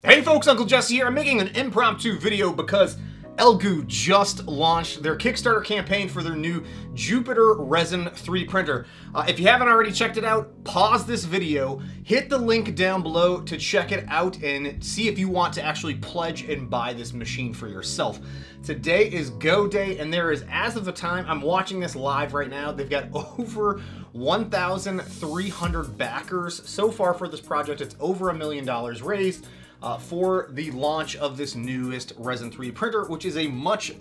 Hey folks, Uncle Jesse here. I'm making an impromptu video because Elegoo just launched their Kickstarter campaign for their new Jupiter Resin 3D printer. If you haven't already checked it out, pause this video, hit the link down below to check it out and see if you want to actually pledge and buy this machine for yourself. Today is go day, and there is, as of the time I'm watching this live right now, they've got over 1,300 backers so far for this project. It's over $1 million raised for the launch of this newest Resin 3D printer, which is a much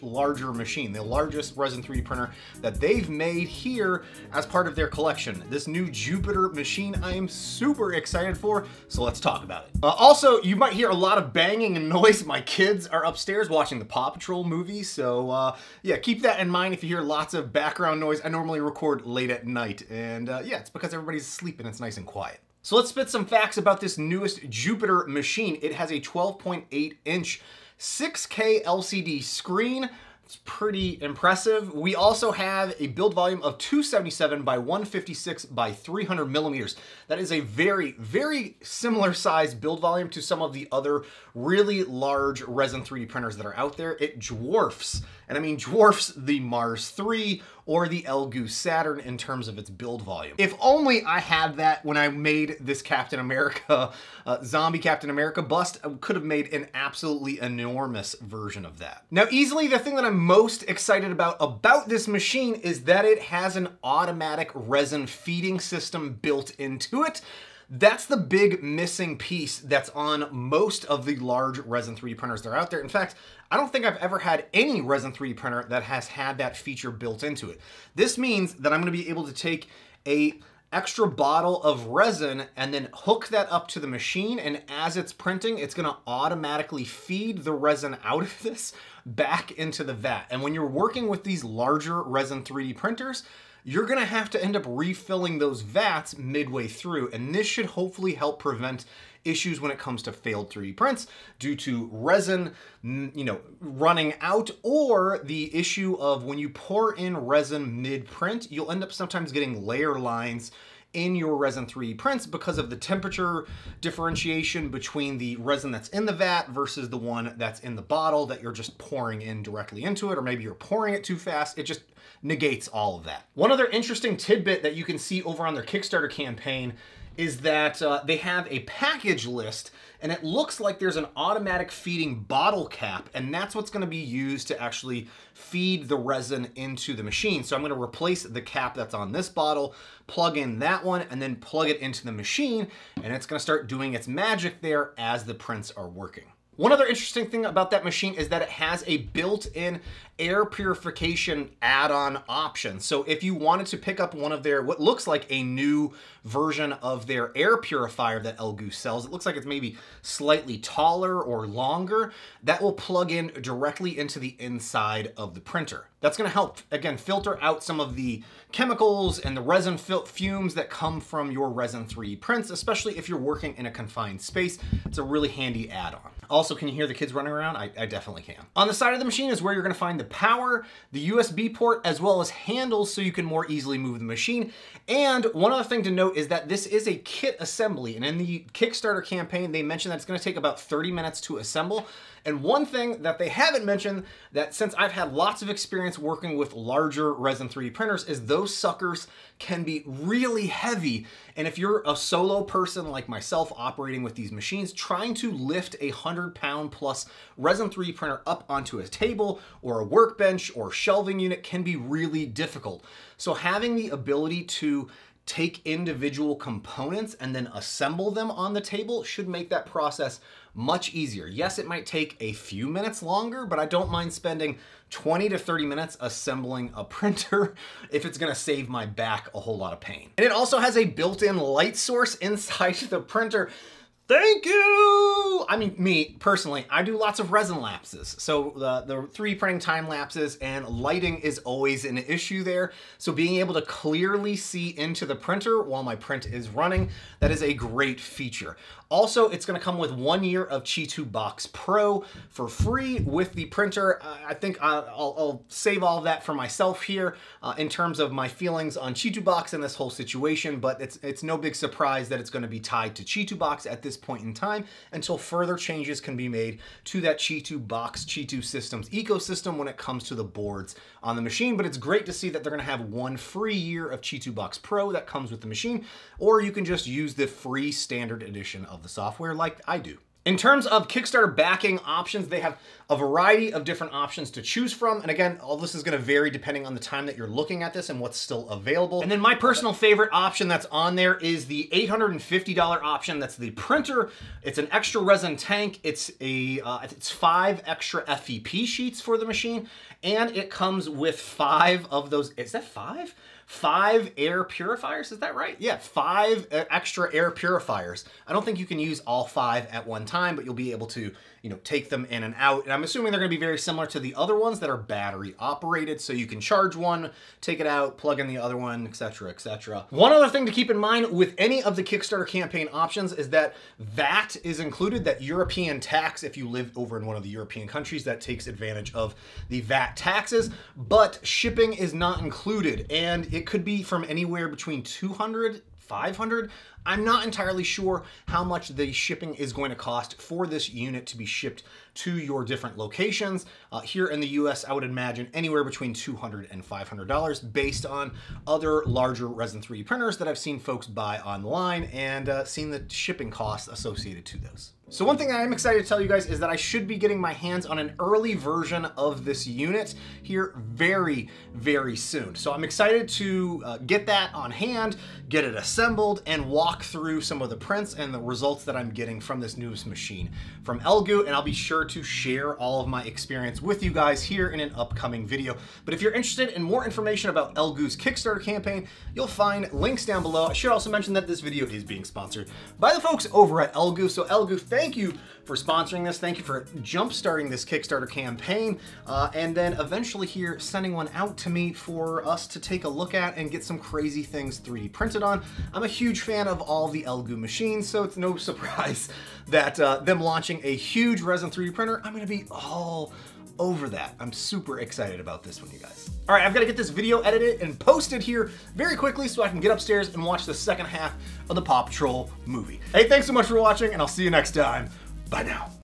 larger machine, the largest Resin 3D printer that they've made here as part of their collection. This new Jupiter machine I am super excited for, so let's talk about it. Also, you might hear a lot of banging and noise. My kids are upstairs watching the Paw Patrol movie, so yeah, keep that in mind if you hear lots of background noise. I normally record late at night, and yeah, it's because everybody's asleep and it's nice and quiet. So let's spit some facts about this newest Jupiter machine. It has a 12.8 inch 6K LCD screen. It's pretty impressive. We also have a build volume of 277 by 156 by 300 millimeters. That is a very similar size build volume to some of the other really large Resin 3D printers that are out there. It dwarfs, and I mean dwarfs, the Mars 3 or the Elegoo Saturn in terms of its build volume. If only I had that when I made this Captain America, zombie Captain America bust. I could have made an absolutely enormous version of that. Now, easily the thing that I'm most excited about this machine is that it has an automatic resin feeding system built into it. That's the big missing piece that's on most of the large Resin 3D printers that are out there. In fact, I don't think I've ever had any Resin 3D printer that has had that feature built into it. This means that I'm going to be able to take a extra bottle of resin and then hook that up to the machine, and as it's printing, it's going to automatically feed the resin out of this back into the vat. And when you're working with these larger Resin 3D printers, you're gonna have to end up refilling those vats midway through, and this should hopefully help prevent issues when it comes to failed 3D prints due to resin, running out, or the issue of when you pour in resin mid-print, you'll end up sometimes getting layer lines in your Resin 3D prints because of the temperature differentiation between the resin that's in the vat versus the one that's in the bottle that you're just pouring in directly into it, or maybe you're pouring it too fast. It just negates all of that. One other interesting tidbit that you can see over on their Kickstarter campaign is that they have a package list, and it looks like there's an automatic feeding bottle cap, and that's what's going to be used to actually feed the resin into the machine. So I'm going to replace the cap that's on this bottle, plug in that one, and then plug it into the machine, and it's going to start doing its magic there as the prints are working. One other interesting thing about that machine is that it has a built-in air purification add-on option. So if you wanted to pick up one of their, what looks like a new version of their air purifier that Elegoo sells, it looks like it's maybe slightly taller or longer, that will plug in directly into the inside of the printer. That's gonna help, again, filter out some of the chemicals and the resin fumes that come from your Resin 3D prints, especially if you're working in a confined space. It's a really handy add-on. Also, can you hear the kids running around? I definitely can. On the side of the machine is where you're gonna find the power, the USB port, as well as handles so you can more easily move the machine. And one other thing to note is that this is a kit assembly, and in the Kickstarter campaign, they mentioned that it's gonna take about 30 minutes to assemble. And one thing that they haven't mentioned, that since I've had lots of experience working with larger Resin 3D printers, is those suckers can be really heavy. And if you're a solo person like myself operating with these machines, trying to lift a 100-pound plus Resin 3D printer up onto a table or a workbench or shelving unit can be really difficult. So having the ability to take individual components and then assemble them on the table should make that process much easier. Yes, it might take a few minutes longer, but I don't mind spending 20 to 30 minutes assembling a printer if it's gonna save my back a whole lot of pain. And it also has a built-in light source inside the printer. Thank you! I mean, me, personally, I do lots of resin lapses. So the 3D printing time lapses and lighting is always an issue there. So being able to clearly see into the printer while my print is running, that is a great feature. Also, it's gonna come with 1 year of Chi2 Box Pro for free with the printer. I think I'll save all of that for myself here in terms of my feelings on Chi2 Box and this whole situation, but it's no big surprise that it's gonna be tied to Chi2 Box at this point in time until further changes can be made to that Chi2 Box, Chi2 Systems ecosystem when it comes to the boards on the machine. But it's great to see that they're gonna have 1 free year of Chi2 Box Pro that comes with the machine, or you can just use the free standard edition of the software like I do. In terms of Kickstarter backing options, they have a variety of different options to choose from. And again, all this is gonna vary depending on the time that you're looking at this and what's still available. And then my personal favorite option that's on there is the $850 option. That's the printer. It's an extra resin tank. It's 5 extra FEP sheets for the machine. And it comes with 5 of those, is that 5? 5 air purifiers, is that right? Yeah, 5 extra air purifiers. I don't think you can use all 5 at one time, but you'll be able to, you know, take them in and out. And I'm assuming they're gonna be very similar to the other ones that are battery operated, so you can charge one, take it out, plug in the other one, etc., etc. One other thing to keep in mind with any of the Kickstarter campaign options is that VAT is included, that European tax. If you live over in one of the European countries, that takes advantage of the VAT taxes, but shipping is not included, and it could be from anywhere between 200, 500. I'm not entirely sure how much the shipping is going to cost for this unit to be shipped to your different locations. Here in the US, I would imagine anywhere between $200 and $500 based on other larger Resin 3D printers that I've seen folks buy online and seen the shipping costs associated to those. So one thing I am excited to tell you guys is that I should be getting my hands on an early version of this unit here very, very soon. So I'm excited to get that on hand, get it assembled, and walk through some of the prints and the results that I'm getting from this newest machine from Elegoo, and I'll be sure to share all of my experience with you guys here in an upcoming video. But if you're interested in more information about Elegoo's Kickstarter campaign, you'll find links down below. I should also mention that this video is being sponsored by the folks over at Elegoo. So Elegoo, thank you for sponsoring this. Thank you for jump-starting this Kickstarter campaign, and then eventually here sending one out to me for us to take a look at and get some crazy things 3D printed on. I'm a huge fan of all the Elegoo machines, so it's no surprise that them launching a huge Resin 3D printer, I'm gonna be all over that. I'm super excited about this one, you guys. All right, I've got to get this video edited and posted here very quickly so I can get upstairs and watch the second half of the Paw Patrol movie. Hey, thanks so much for watching, and I'll see you next time. Bye now.